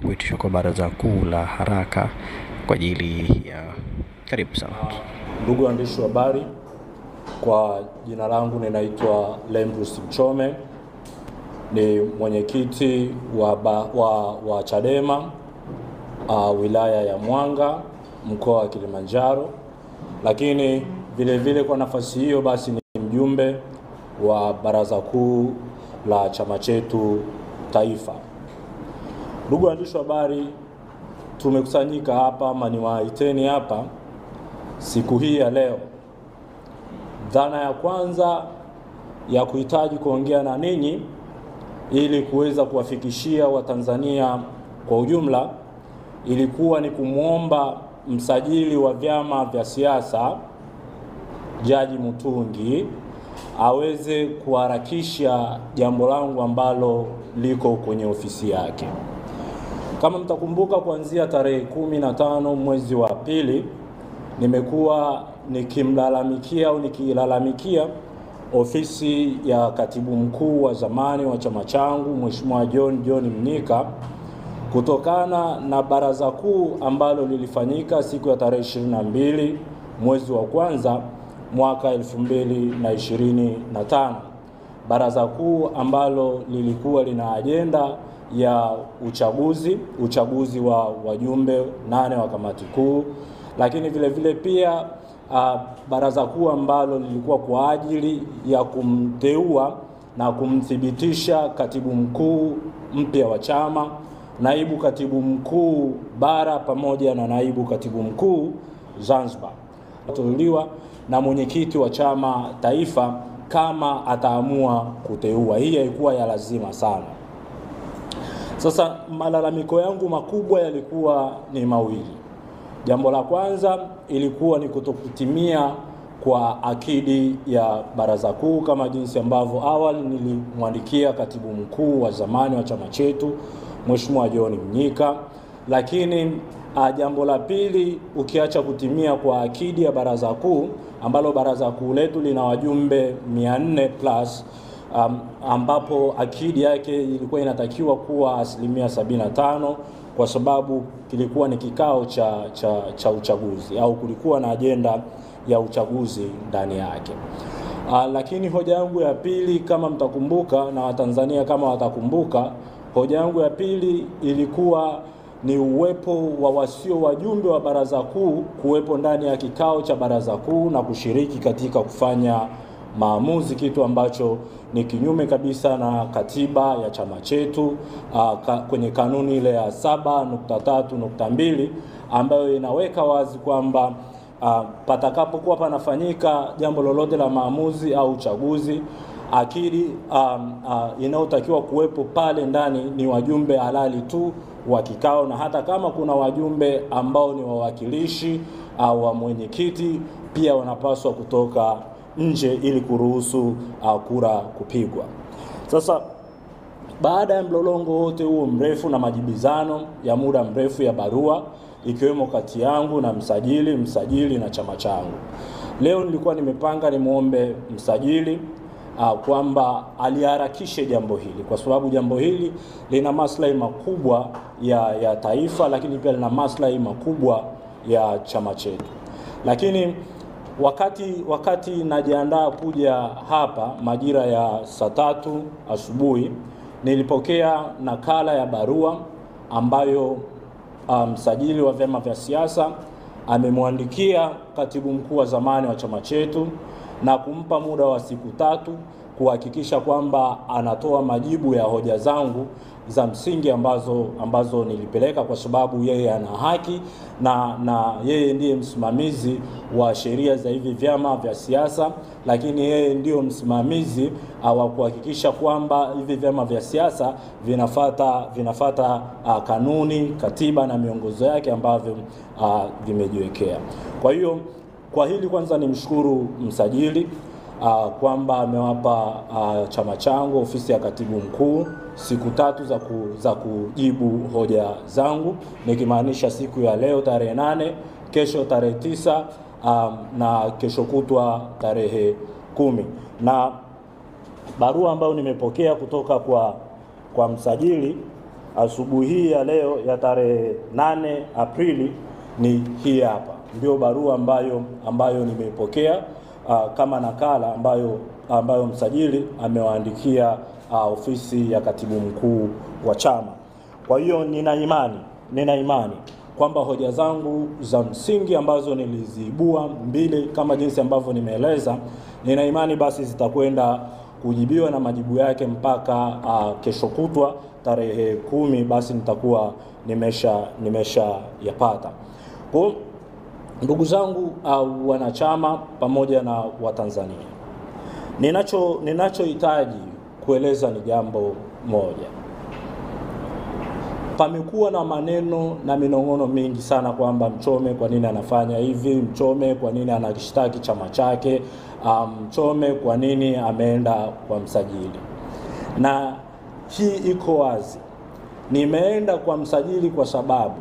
kuitishwa kwa baraza kuu la haraka kwa ajili ya karibu sana. Ndugu waandishi wa habari, kwa jina langu ninaitwa Lembrus Mchome, ni mwenyekiti wa Chadema wilaya ya Mwanga, mkoa wa Kilimanjaro, lakini vile kwa nafasi hiyo basi ni mjumbe wa baraza kuu la chama chetu taifa. Ndugu waandishi wa habari, tumekusanyika hapa ama niwaiteni hapa siku hii ya leo. Dhana ya kwanza ya kuhitaji kuongea na ninyi ili kuweza kuwafikishia Watanzania kwa ujumla ilikuwa ni kumwomba msajili wa vyama vya siasa Jaji Mutungi aweze kuharakisha jambo langu ambalo liko kwenye ofisi yake. Kama mtakumbuka, kuanzia tarehe 15 mwezi wa pili nimekuwa nikilalamikia ofisi ya katibu mkuu wa zamani wa chama changu Mheshimiwa John Mnyika kutokana na baraza kuu ambalo lilifanyika siku ya tarehe 22 mwezi wa kwanza mwaka 2025. Baraza kuu ambalo lilikuwa lina ajenda ya uchaguzi wa wajumbe 8 wa kamati kuu, lakini vile pia baraza kuu ambalo lilikuwa kwa ajili ya kumteua na kumthibitisha katibu mkuu mpya wa chama, naibu katibu mkuu bara pamoja na naibu katibu mkuu Zanzibar, kuteuliwa na mwenyekiti wa chama taifa kama ataamua kuteua. Hii haikuwa ya lazima sana. Sasa malalamiko yangu makubwa yalikuwa ni mawili. Jambo la kwanza ilikuwa ni kutokutimia kwa akidi ya baraza kuu kama jinsi ambavyo awali nilimwandikia katibu mkuu wa zamani wa chama chetu Mheshimiwa John Mnyika. Lakini jambo la pili, ukiacha kutimia kwa akidi ya baraza kuu ambalo baraza kuu letu lina wajumbe 400+, ambapo akidi yake ilikuwa inatakiwa kuwa 75% kwa sababu kilikuwa ni kikao cha uchaguzi au kulikuwa na ajenda ya uchaguzi ndani yake. Lakini hoja yangu ya pili, kama mtakumbuka na Watanzania kama watakumbuka, hoja yangu ya pili ilikuwa ni uwepo wa wasio wajumbe wa baraza kuu kuwepo ndani ya kikao cha baraza kuu na kushiriki katika kufanya maamuzi, kitu ambacho ni kinyume kabisa na katiba ya chama chetu kwenye kanuni ile ya 7.3.2 ambayo inaweka wazi kwamba patakapokuwa panafanyika jambo lolote la maamuzi au uchaguzi, akidi inayotakiwa kuwepo pale ndani ni wajumbe halali tu wa kikao, na hata kama kuna wajumbe ambao ni wawakilishi au wa mwenyekiti pia wanapaswa kutoka nje ili kuruhusu kura kupigwa. Sasa baada ya mlolongo wote huo mrefu na majibizano ya muda mrefu ya barua ikiwemo kati yangu na msajili na chama changu, leo nilikuwa nimepanga nimuombe msajili kwamba aliharakishe jambo hili, kwa sababu jambo hili lina maslahi makubwa ya taifa, lakini pia lina maslahi makubwa ya chama chetu. Lakini wakati najiandaa kuja hapa majira ya saa 3 asubuhi, nilipokea nakala ya barua ambayo msajili wa vyama vya siasa amemwandikia katibu mkuu wa zamani wa chama chetu na kumpa muda wa siku 3 kuhakikisha kwamba anatoa majibu ya hoja zangu za msingi ambazo nilipeleka, kwa sababu yeye ana haki na yeye ndiye msimamizi wa sheria za hivi vyama vya siasa, lakini yeye ndio msimamizi wa kuhakikisha kwamba hivi vyama vya siasa vinafata kanuni, katiba na miongozo yake ambavyo vimejiwekea. Kwa hiyo kwa hili kwanza nimshukuru msajili kwamba amewapa chama changu ofisi ya katibu mkuu siku 3 za kujibu hoja zangu, nikimaanisha siku ya leo tarehe 8, kesho tarehe 9 na kesho kutwa tarehe 10. Na barua ambayo nimepokea kutoka kwa msajili asubuhi hii ya leo ya tarehe 8 Aprili ni hii hapa. Ndio barua ambayo nimeipokea kama nakala ambayo msajili amewaandikia ofisi ya katibu mkuu wa chama. Kwa hiyo nina imani kwamba hoja zangu za msingi ambazo niliziibua mbili kama jinsi ambavyo nimeeleza, nina imani basi zitakwenda kujibiwa na majibu yake mpaka kesho kutwa tarehe 10, basi nitakuwa nimesha yapata. Kwa ndugu zangu wanachama pamoja na Watanzania, ninachohitaji kueleza ni jambo moja. Pamekuwa na maneno na minong'ono mingi sana kwamba Mchome kwa nini anafanya hivi, Mchome kwa nini anakishtaki chama chake, Mchome kwa nini ameenda kwa msajili. Na hii iko wazi. Nimeenda kwa msajili kwa sababu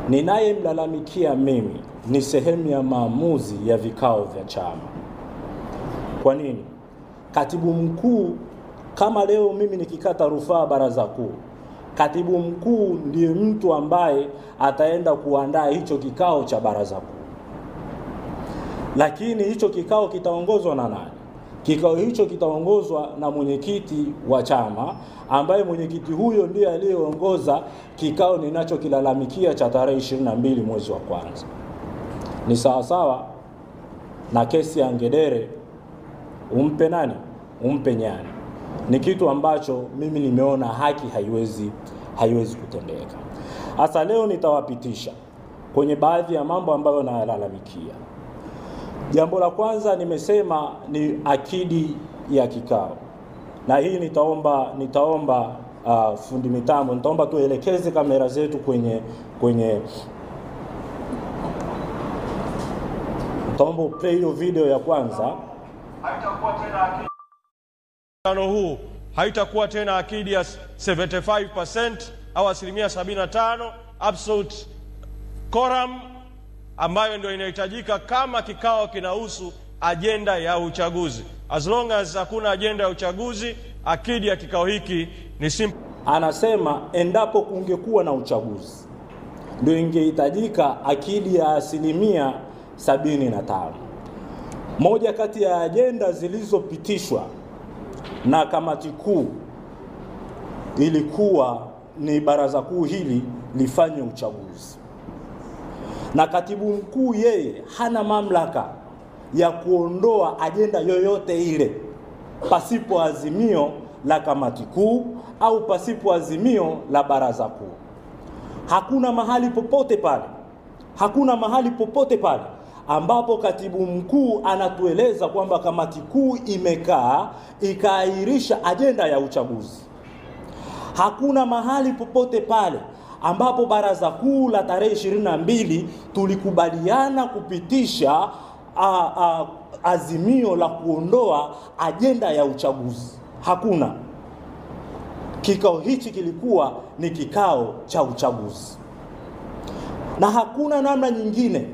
ninayemlalamikia mimi ni sehemu ya maamuzi ya vikao vya chama. Kwa nini? Katibu mkuu, kama leo mimi nikikata rufaa baraza kuu, katibu mkuu ndiye mtu ambaye ataenda kuandaa hicho kikao cha baraza kuu. Lakini hicho kikao kitaongozwa na nani? Kikao hicho kitaongozwa na mwenyekiti wa chama, ambaye mwenyekiti huyo ndiye aliyeongoza kikao ninachokilalamikia cha tarehe 22 mwezi wa kwanza. Ni sawa na kesi ya Ngedere, umpe nani? Umpe nyani. Ni kitu ambacho mimi nimeona haki haiwezi kutendeka. Hasa leo nitawapitisha kwenye baadhi ya mambo ambayo nayalalamikia. Jambo la kwanza nimesema ni akidi ya kikao. Na hii nitaomba fundi mitambo, nitaomba tuelekeze kamera zetu kwenye nitaomba play hiyo video ya kwanza. Haitakuwa tena akidi. Huu haitakuwa tena akidi ya 75% au 75% absolute quorum ambayo ndio inahitajika kama kikao kinahusu agenda ya uchaguzi. As long as hakuna agenda ya uchaguzi, akidi ya kikao hiki ni simple. Anasema endapo kungekuwa na uchaguzi ndio ingehitajika akidi ya 75%. Moja kati ya agenda zilizopitishwa na kamati kuu ilikuwa ni baraza kuu hili lifanye uchaguzi. Na katibu mkuu yeye hana mamlaka ya kuondoa agenda yoyote ile pasipo azimio la kamati kuu au pasipo azimio la baraza kuu. Hakuna mahali popote pale ambapo katibu mkuu anatueleza kwamba kamati kuu imekaa ikaahirisha agenda ya uchaguzi. Hakuna mahali popote pale ambapo baraza kuu la tarehe 22 tulikubaliana kupitisha azimio la kuondoa agenda ya uchaguzi. Hakuna. Kikao hichi kilikuwa ni kikao cha uchaguzi. Na hakuna namna nyingine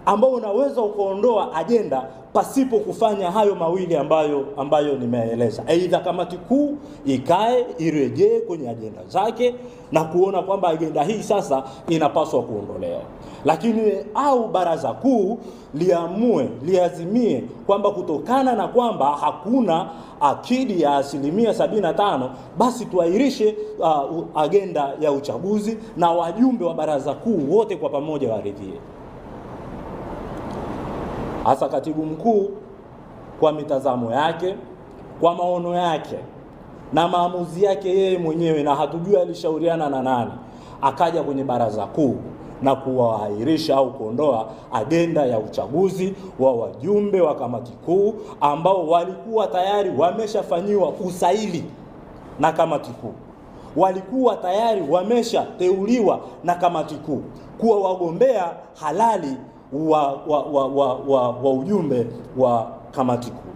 ambao unaweza ukaondoa agenda pasipo kufanya hayo mawili ambayo nimeeleza. Aidha kamati kuu ikae irejee kwenye agenda zake na kuona kwamba agenda hii sasa inapaswa kuondolewa. Lakini au baraza kuu liazimie kwamba kutokana na kwamba hakuna akidi ya 75%, basi tuahirishe agenda ya uchaguzi na wajumbe wa baraza kuu wote kwa pamoja waridhie. Hasa katibu mkuu kwa mitazamo yake, kwa maono yake na maamuzi yake yeye mwenyewe, na hatujui alishauriana na nani, akaja kwenye baraza kuu na kuahirisha au kuondoa agenda ya uchaguzi wa wajumbe wa kamati kuu ambao walikuwa tayari wameshafanyiwa usaili na kamati kuu. Walikuwa tayari wameshateuliwa na kamati kuu kuwa wagombea halali wa ujumbe wa kamati kuu.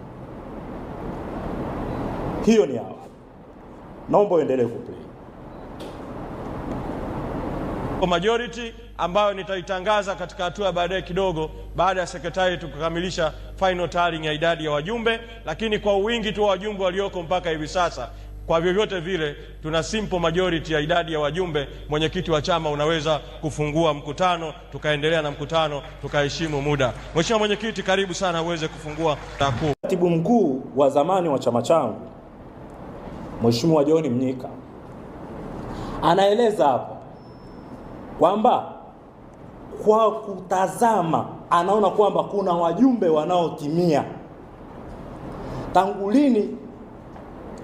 Hiyo ni awali. Naomba uendelee kuplay. Kwa majority ambayo nitaitangaza katika hatua baadaye kidogo baada ya sekretari tukakamilisha final tallying ya idadi ya wajumbe, lakini kwa wingi tu wajumbe walioko mpaka hivi sasa Kwa vyovyote vile tuna simple majority ya idadi ya wajumbe, mwenyekiti wa chama unaweza kufungua mkutano, tukaendelea na mkutano, tukaheshimu muda. Mheshimiwa mwenyekiti, karibu sana uweze kufungua kuu. Katibu mkuu wa zamani wa chama changu Mheshimiwa John Mnyika anaeleza hapa kwamba kwa kutazama anaona kwamba kuna wajumbe wanaotimia.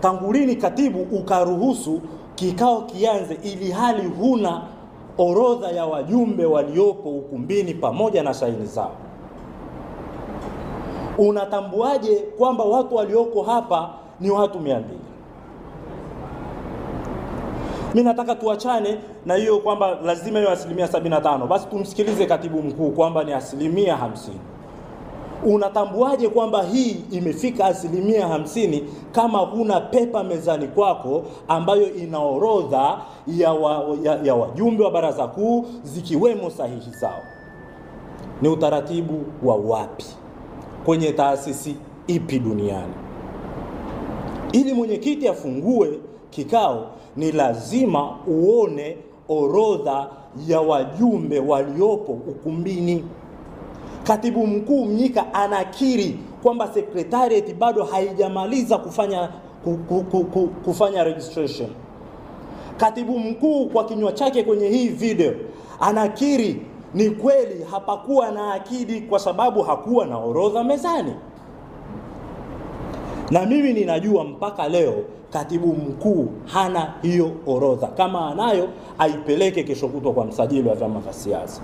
Tangu lini katibu ukaruhusu kikao kianze ili hali huna orodha ya wajumbe waliopo ukumbini pamoja na saini zao? Unatambuaje kwamba watu walioko hapa ni watu 200? Mimi nataka tuachane na hiyo kwamba lazima hiyo 75%. Basi tumsikilize katibu mkuu kwamba ni 50%. Unatambuaje kwamba hii imefika 50% kama huna pepa mezani kwako ambayo ina orodha ya wajumbe wa baraza kuu zikiwemo sahihi zao? Ni utaratibu wa wapi? Kwenye taasisi ipi duniani? Ili mwenyekiti afungue kikao ni lazima uone orodha ya wajumbe waliopo ukumbini. Katibu mkuu Mnyika anakiri kwamba secretariat bado haijamaliza kufanya registration. Katibu mkuu kwa kinywa chake kwenye hii video anakiri ni kweli hapakuwa na akidi kwa sababu hakuwa na orodha mezani. Na mimi ninajua mpaka leo katibu mkuu hana hiyo orodha. Kama anayo aipeleke kesho kutwa kwa msajili wa vyama vya siasa.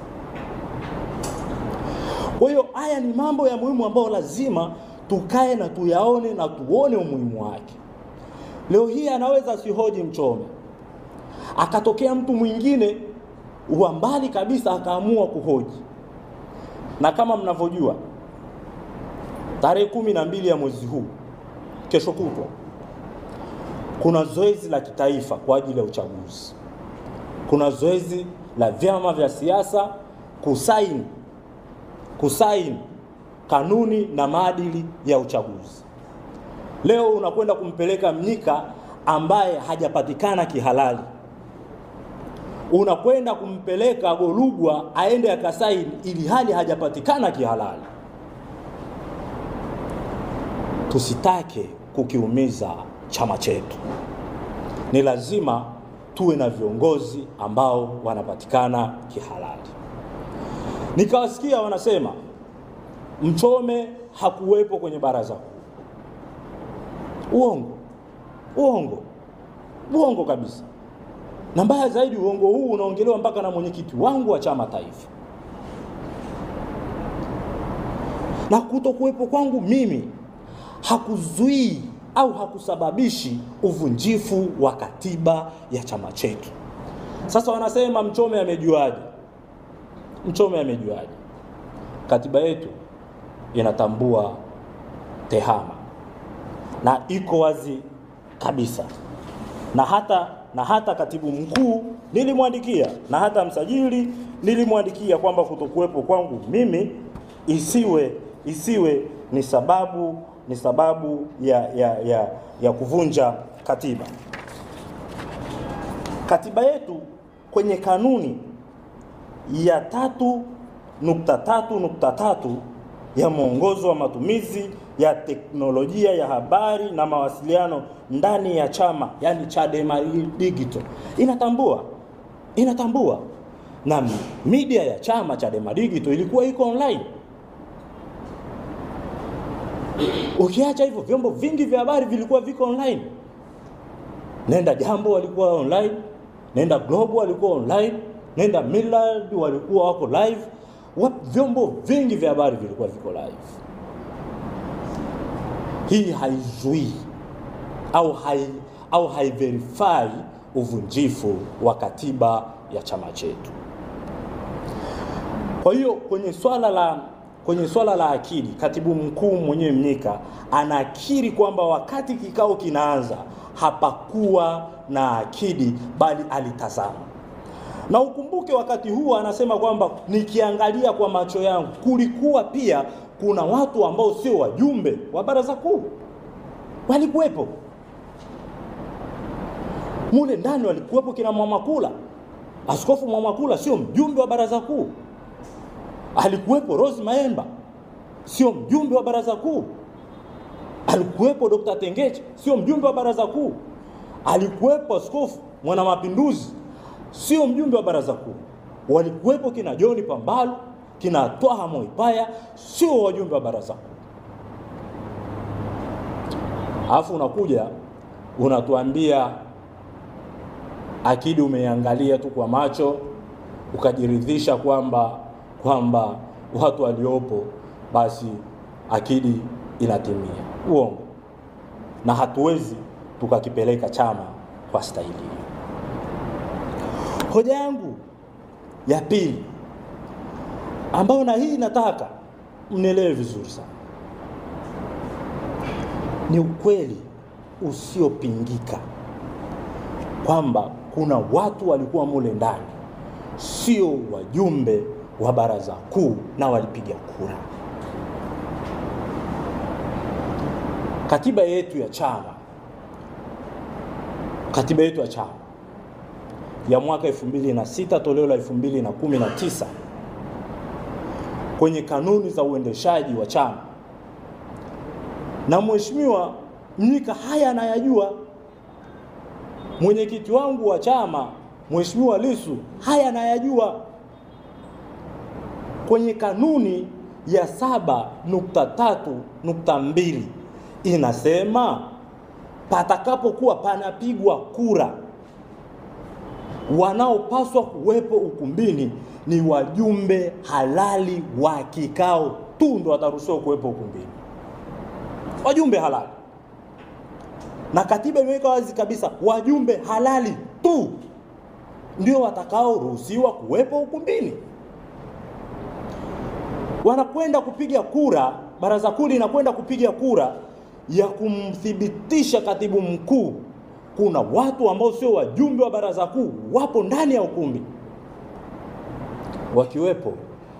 Kwa hiyo haya ni mambo ya muhimu ambayo lazima tukae na tuyaone na tuone umuhimu wake. Leo hii anaweza sihoji Mchome, akatokea mtu mwingine wa mbali kabisa akaamua kuhoji. Na kama mnavyojua tarehe 12 ya mwezi huu, kesho kutwa, kuna zoezi la kitaifa kwa ajili ya uchaguzi. Kuna zoezi la vyama vya siasa kusaini kanuni na maadili ya uchaguzi. Leo unakwenda kumpeleka Mnyika ambaye hajapatikana kihalali. Unakwenda kumpeleka Golugwa aende akasaini ili hali hajapatikana kihalali. Tusitake kukiumiza chama chetu. Ni lazima tuwe na viongozi ambao wanapatikana kihalali. Nikawasikia wanasema Mchome hakuwepo kwenye baraza kuu. Uongo kabisa. Na mbaya zaidi, uongo huu unaongelewa mpaka na mwenyekiti wangu wa chama taifa. Na kutokuwepo kwangu mimi hakuzuii au hakusababishi uvunjifu wa katiba ya chama chetu. Sasa wanasema Mchome amejuaje? Mchome amejuaje? Katiba yetu inatambua tehama na iko wazi kabisa. Na hata katibu mkuu nilimwandikia, na hata msajili nilimwandikia kwamba kutokuwepo kwangu mimi isiwe ni sababu ya kuvunja katiba. Katiba yetu kwenye kanuni ya 3.3.3 ya mwongozo wa matumizi ya teknolojia ya habari na mawasiliano ndani ya chama, yani Chadema Digital, inatambua na media ya chama Chadema Digital ilikuwa iko online. Ukiacha hivyo, vyombo vingi vya habari vilikuwa viko online. Nenda Jambo walikuwa online, Nenda Global walikuwa online, Nenda Millard walikuwa wako live. Vyombo vingi vya habari vilikuwa viko live. Hii haizui au haiverify uvunjifu wa katiba ya chama chetu. Kwa hiyo kwenye swala la akidi, katibu mkuu mwenyewe Mnyika anakiri kwamba wakati kikao kinaanza hapakuwa na akidi bali alitazama. Na ukumbuke wakati huo anasema kwamba nikiangalia kwa macho yangu kulikuwa pia kuna watu ambao sio wajumbe wa baraza kuu walikuwepo. Mule ndani walikuwepo kina Mwamakula. Askofu Mwamakula sio mjumbe wa baraza kuu. Alikuwepo Rose Maemba, sio mjumbe wa baraza kuu. Alikuwepo Dr. Tengecha, sio mjumbe wa baraza kuu. Alikuwepo Askofu Mwana Mapinduzi, sio mjumbe wa baraza kuu. Walikuwepo kina John Pambalu, kina Twaha Moipaya, sio wajumbe wa baraza kuu. Alafu unakuja unatuambia akidi umeangalia tu kwa macho ukajiridhisha kwamba watu waliopo basi akidi inatimia. Uongo. Na hatuwezi tukakipeleka chama kwa staili hiyo. Hoja yangu ya pili, ambayo na hii nataka mnielewe vizuri sana, ni ukweli usiopingika kwamba kuna watu walikuwa mule ndani sio wajumbe wa baraza kuu na walipiga kura. Katiba yetu ya chama ya mwaka 2006 toleo la 2019 kwenye kanuni za uendeshaji wa chama, na Mheshimiwa Mnyika haya anayajua, mwenyekiti wangu wa chama Mheshimiwa Lissu haya anayajua. Kwenye kanuni ya 7.3.2 inasema patakapokuwa panapigwa kura, wanaopaswa kuwepo ukumbini ni wajumbe halali wa kikao tu ndo wataruhusiwa kuwepo ukumbini. Wajumbe halali. Na katiba imeweka wazi kabisa wajumbe halali tu ndio watakao ruhusiwa kuwepo ukumbini. Wanakwenda kupiga kura, baraza kuu linakwenda kupiga kura ya kumthibitisha katibu mkuu. Kuna watu ambao sio wajumbe wa baraza kuu wapo ndani ya ukumbi, wakiwepo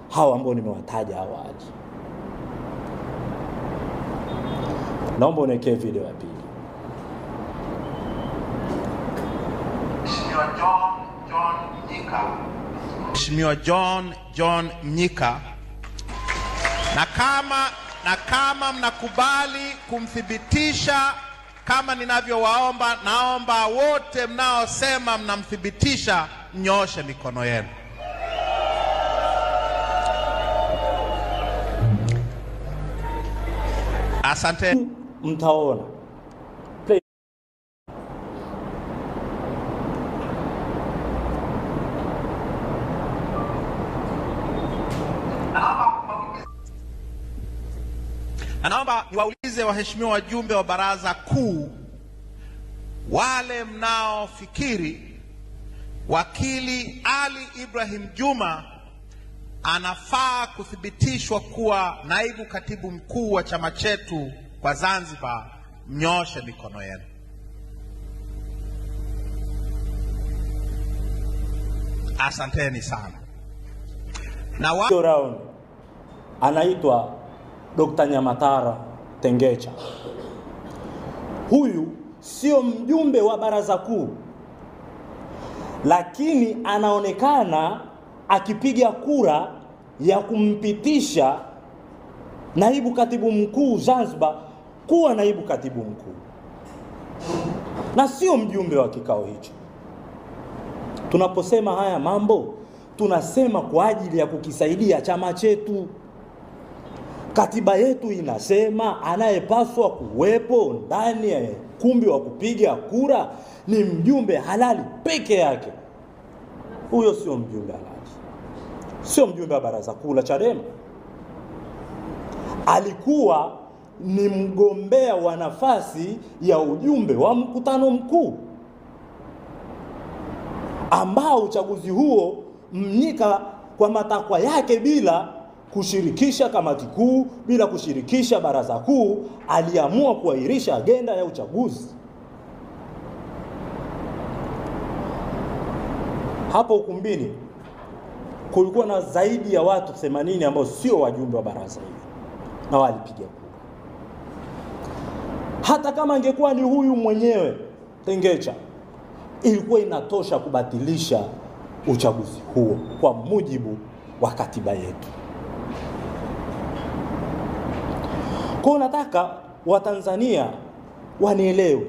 hawa ambao nimewataja awali. Naomba uniwekee video ya pili. Mheshimiwa John Mnyika, na kama mnakubali kumthibitisha kama ninavyowaomba, naomba wote mnaosema mnamthibitisha mnyooshe mikono yenu. Asante. Mtaona. Naomba niwaulize waheshimiwa wajumbe wa baraza kuu, wale mnaofikiri wakili Ali Ibrahim Juma anafaa kuthibitishwa kuwa naibu katibu mkuu wa chama chetu kwa Zanzibar, mnyoshe mikono yenu. Asanteni sana. Na round anaitwa Dr. Nyamatara Tengecha. Huyu sio mjumbe wa baraza kuu, lakini anaonekana akipiga kura ya kumpitisha naibu katibu mkuu Zanzibar kuwa naibu katibu mkuu, na sio mjumbe wa kikao hicho. Tunaposema haya mambo, tunasema kwa ajili ya kukisaidia chama chetu. Katiba yetu inasema anayepaswa kuwepo ndani ya kumbi wa kupiga kura ni mjumbe halali peke yake. Huyo sio mjumbe halali, sio mjumbe wa baraza kuu la Chadema. Alikuwa ni mgombea wa nafasi ya ujumbe wa mkutano mkuu, ambao uchaguzi huo Mnyika kwa matakwa yake, bila kushirikisha kamati kuu, bila kushirikisha baraza kuu, aliamua kuahirisha agenda ya uchaguzi. Hapo ukumbini kulikuwa na zaidi ya watu 80 ambao sio wajumbe wa baraza hili na walipiga kura. Hata kama angekuwa ni huyu mwenyewe Tengecha, ilikuwa inatosha kubatilisha uchaguzi huo kwa mujibu wa katiba yetu. Kwa nataka Watanzania wanielewe,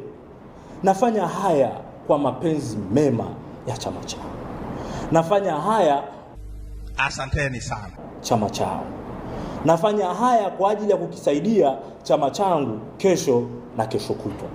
nafanya haya kwa mapenzi mema ya chama chao. Nafanya haya, asanteni sana, chama chao. Nafanya haya kwa ajili ya kukisaidia chama changu kesho na kesho kutwa.